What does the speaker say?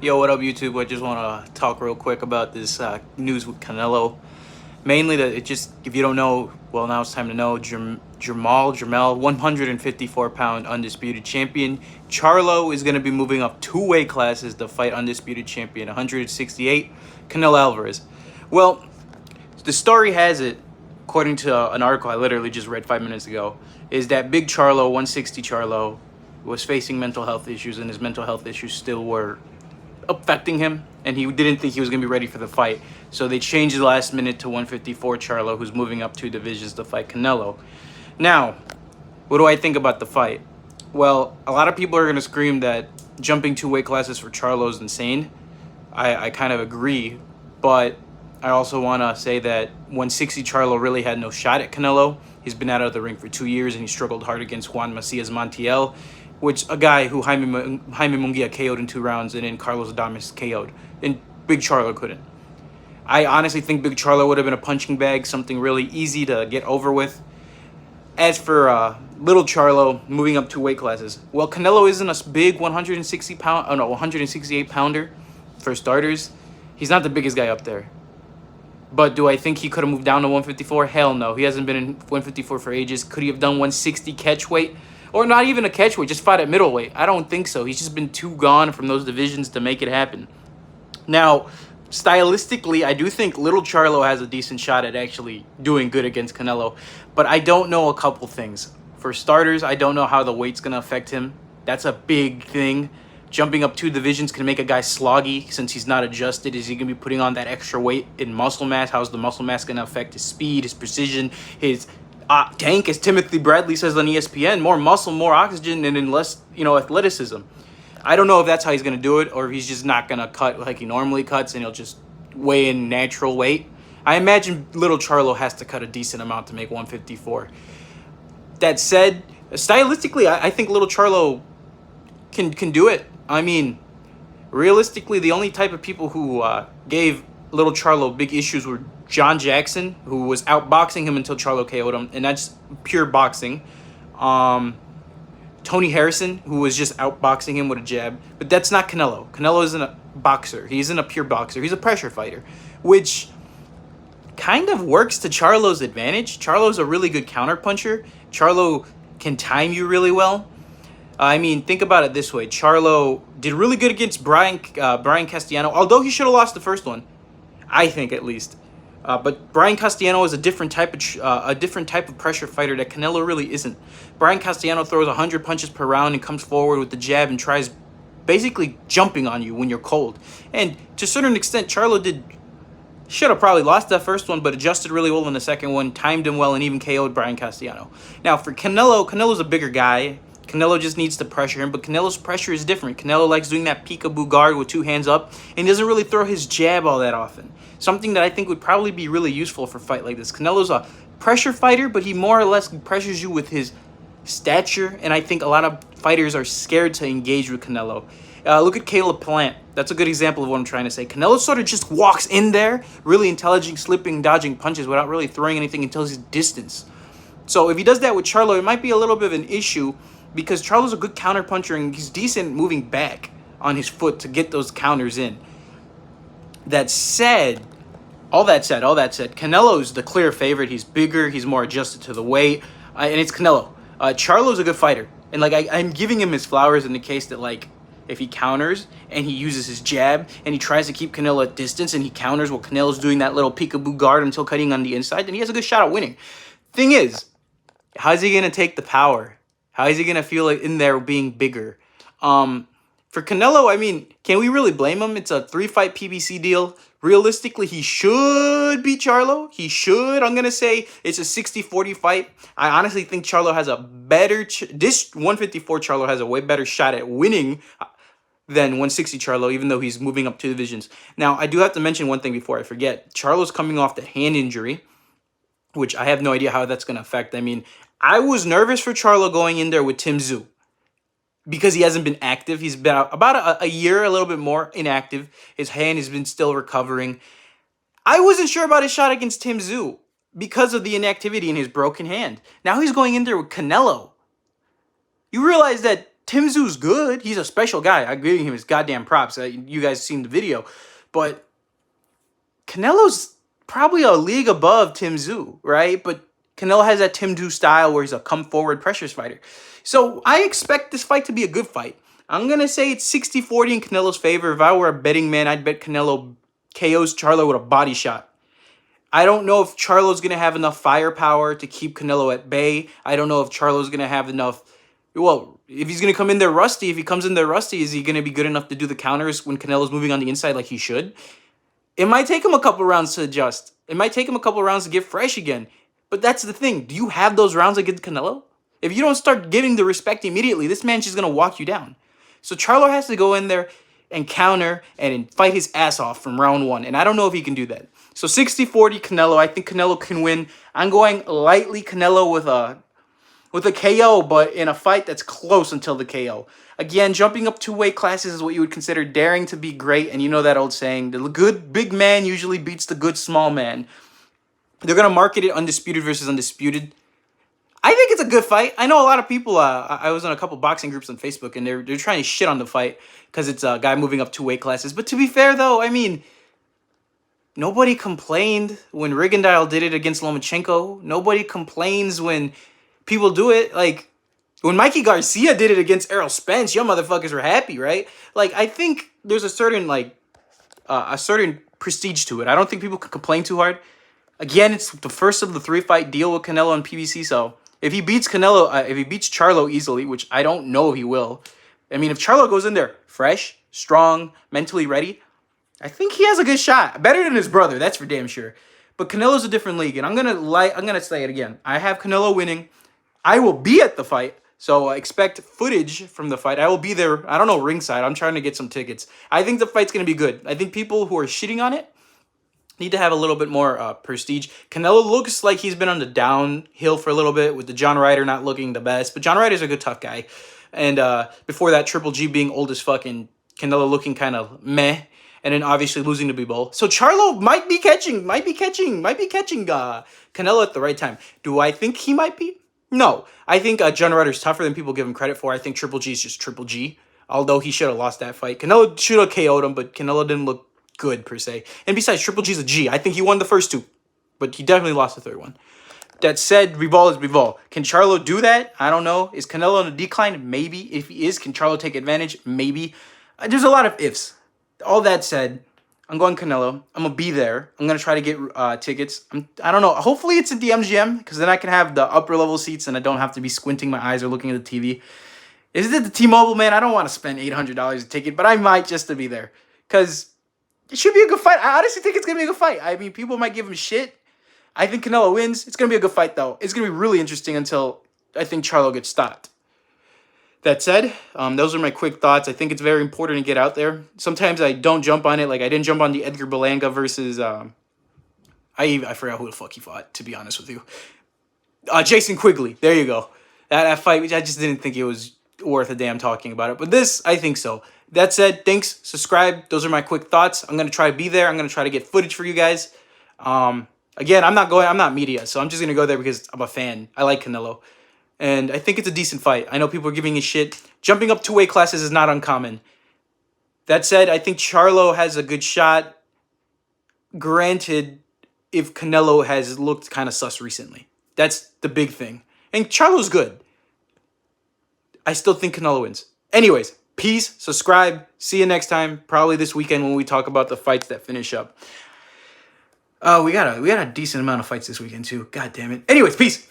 Yo, what up, YouTube? I just want to talk real quick about this news with Canelo. Mainly that it just, if you don't know, well, now it's time to know. Jermell, 154-pound undisputed champion. Charlo is going to be moving up two weight classes to fight undisputed champion 168, Canelo Alvarez. Well, the story has it, according to an article I literally just read 5 minutes ago, is that Big Charlo, 160 Charlo, was facing mental health issues, and his mental health issues still were affecting him, and he didn't think he was going to be ready for the fight. So they changed the last minute to 154 Charlo, who's moving up two divisions to fight Canelo. Now, what do I think about the fight? Well, a lot of people are going to scream that jumping two weight classes for Charlo is insane. I kind of agree, but I also want to say that 160 Charlo really had no shot at Canelo. He's been out of the ring for 2 years, and he struggled hard against Juan Macias Montiel, which a guy who Jaime Munguia KO'd in 2 rounds, and then Carlos Adames KO'd, and Big Charlo couldn't. I honestly think Big Charlo would have been a punching bag, something really easy to get over with. As for Little Charlo moving up two weight classes, well, Canelo isn't a big 168 pounder for starters. He's not the biggest guy up there. But do I think he could have moved down to 154? Hell no. He hasn't been in 154 for ages. Could he have done 160 catch weight? Or not even a catch weight, just fought at middleweight? I don't think so. He's just been too gone from those divisions to make it happen. Now, stylistically, I do think Little Charlo has a decent shot at actually doing good against Canelo. But I don't know a couple things. For starters, I don't know how the weight's going to affect him. That's a big thing. Jumping up two divisions can make a guy sloggy since he's not adjusted. Is he going to be putting on that extra weight in muscle mass? How's the muscle mass going to affect his speed, his precision, his tank, as Timothy Bradley says on ESPN? More muscle, more oxygen, and then less, athleticism. I don't know if that's how he's going to do it, or if he's just not going to cut like he normally cuts and he'll just weigh in natural weight. I imagine Little Charlo has to cut a decent amount to make 154. That said, stylistically, I think Little Charlo can do it. I mean, realistically, the only type of people who gave Little Charlo big issues were John Jackson, who was outboxing him until Charlo KO'd him, and that's pure boxing. Tony Harrison, who was just outboxing him with a jab, but that's not Canelo. Canelo isn't a boxer. He isn't a pure boxer. He's a pressure fighter, which kind of works to Charlo's advantage. Charlo's a really good counterpuncher. Charlo can time you really well. I mean, think about it this way. Charlo did really good against Brian Castellano, although he should have lost the first one, I think at least. But Brian Castellano is a different type of pressure fighter that Canelo really isn't. Brian Castellano throws 100 punches per round and comes forward with the jab and tries basically jumping on you when you're cold. And to a certain extent, Charlo should have probably lost that first one, but adjusted really well in the second one, timed him well, and even KO'd Brian Castellano. Now, for Canelo's a bigger guy. Canelo just needs to pressure him, but Canelo's pressure is different. Canelo likes doing that peekaboo guard with two hands up, and he doesn't really throw his jab all that often. Something that I think would probably be really useful for a fight like this. Canelo's a pressure fighter, but he more or less pressures you with his stature, and I think a lot of fighters are scared to engage with Canelo. Look at Caleb Plant. That's a good example of what I'm trying to say. Canelo sort of just walks in there, really intelligent, slipping, dodging punches without really throwing anything until his distance. So if he does that with Charlo, it might be a little bit of an issue, because Charlo's a good counterpuncher and he's decent moving back on his foot to get those counters in. All that said, Canelo's the clear favorite. He's bigger, he's more adjusted to the weight, and it's Canelo. Charlo's a good fighter, and I'm giving him his flowers in the case that if he counters and he uses his jab and he tries to keep Canelo at distance and he counters while Canelo's doing that little peekaboo guard until cutting on the inside, then he has a good shot at winning. Thing is, how's he gonna take the power? How is he going to feel like in there being bigger? For Canelo, I mean, can we really blame him? It's a 3-fight PBC deal. Realistically, he should beat Charlo. He should. I'm going to say it's a 60-40 fight. I honestly think Charlo has a better... this 154 Charlo has a way better shot at winning than 160 Charlo, even though he's moving up two divisions. Now, I do have to mention one thing before I forget. Charlo's coming off the hand injury, which I have no idea how that's going to affect. I mean, I was nervous for Charlo going in there with Tim Tszyu because he hasn't been active. He's been about a year, a little bit more inactive. His hand has been still recovering. I wasn't sure about his shot against Tim Tszyu because of the inactivity in his broken hand. Now he's going in there with Canelo. You realize that Tim Tszú's good. He's a special guy. I'm giving him his goddamn props. You guys seen the video. But Canelo's probably a league above Tim Tszú, right? But Canelo has that Tim Tszú style where he's a come-forward pressures fighter. So I expect this fight to be a good fight. I'm going to say it's 60-40 in Canelo's favor. If I were a betting man, I'd bet Canelo KOs Charlo with a body shot. I don't know if Charlo's going to have enough firepower to keep Canelo at bay. I don't know if Charlo's going to have enough... Well, if he's going to come in there rusty, if he comes in there rusty, is he going to be good enough to do the counters when Canelo's moving on the inside like he should? It might take him a couple rounds to adjust. It might take him a couple rounds to get fresh again. But that's the thing. Do you have those rounds against Canelo? If you don't start giving the respect immediately, this man's just going to walk you down. So Charlo has to go in there and counter and fight his ass off from round one. And I don't know if he can do that. So 60-40 Canelo. I think Canelo can win. I'm going lightly Canelo with a KO, but in a fight that's close until the KO. Again, jumping up 2 weight classes is what you would consider daring to be great. And you know that old saying, the good big man usually beats the good small man. They're going to market it undisputed versus undisputed. I think it's a good fight. I know a lot of people, I was in a couple boxing groups on Facebook, and they're trying to shit on the fight because it's a guy moving up 2 weight classes. But to be fair, though, I mean, nobody complained when Rigondeaux did it against Lomachenko. Nobody complains when people do it. Like, when Mikey Garcia did it against Errol Spence, you motherfuckers were happy, right? Like, I think there's a certain, prestige to it. I don't think people can complain too hard. Again, it's the first of the 3-fight deal with Canelo and PBC, so if he beats Charlo easily, which I don't know if he will, I mean, if Charlo goes in there fresh, strong, mentally ready, I think he has a good shot. Better than his brother, that's for damn sure. But Canelo's a different league, and I'm gonna say it again. I have Canelo winning. I will be at the fight, so expect footage from the fight. I will be there, I don't know, ringside. I'm trying to get some tickets. I think the fight's gonna be good. I think people who are shitting on it need to have a little bit more prestige. Canelo looks like he's been on the downhill for a little bit with the John Ryder not looking the best. But John Ryder's a good tough guy. And before that, Triple G being old as fuck and Canelo looking kind of meh. And then obviously losing to Bivol. So Charlo might be catching Canelo at the right time. Do I think he might be? No. I think John Ryder's tougher than people give him credit for. I think Triple G is just Triple G. Although he should have lost that fight. Canelo should have KO'd him, but Canelo didn't look good per se. And besides, Triple G's a G. I think he won the first 2, but he definitely lost the 3rd one. That said, Bivol is Bivol. Can Charlo do that? I don't know. Is Canelo on a decline? Maybe. If he is, can Charlo take advantage? Maybe. There's a lot of ifs. All that said, I'm going Canelo. I'm going to be there. I'm going to try to get tickets. I don't know. Hopefully it's at the MGM, because then I can have the upper level seats and I don't have to be squinting my eyes or looking at the TV. Is it the T-Mobile, man? I don't want to spend $800 a ticket, but I might just to be there. Because it should be a good fight. I honestly think it's going to be a good fight. I mean, people might give him shit. I think Canelo wins. It's going to be a good fight, though. It's going to be really interesting until I think Charlo gets stopped. That said, those are my quick thoughts. I think it's very important to get out there. Sometimes I don't jump on it. Like, I didn't jump on the Edgar Berlanga versus... I forgot who the fuck he fought, to be honest with you. Jason Quigley. There you go. That fight, which I just didn't think it was worth a damn talking about it. But this, I think so. That said, thanks. Subscribe. Those are my quick thoughts. I'm going to try to be there. I'm going to try to get footage for you guys. Again, I'm not media, so I'm just going to go there because I'm a fan. I like Canelo. And I think it's a decent fight. I know people are giving it shit. Jumping up 2 weight classes is not uncommon. That said, I think Charlo has a good shot. Granted, if Canelo has looked kind of sus recently. That's the big thing. And Charlo's good. I still think Canelo wins. Anyways, peace, subscribe, see you next time. Probably this weekend when we talk about the fights that finish up. We got a decent amount of fights this weekend too. God damn it. Anyways, peace.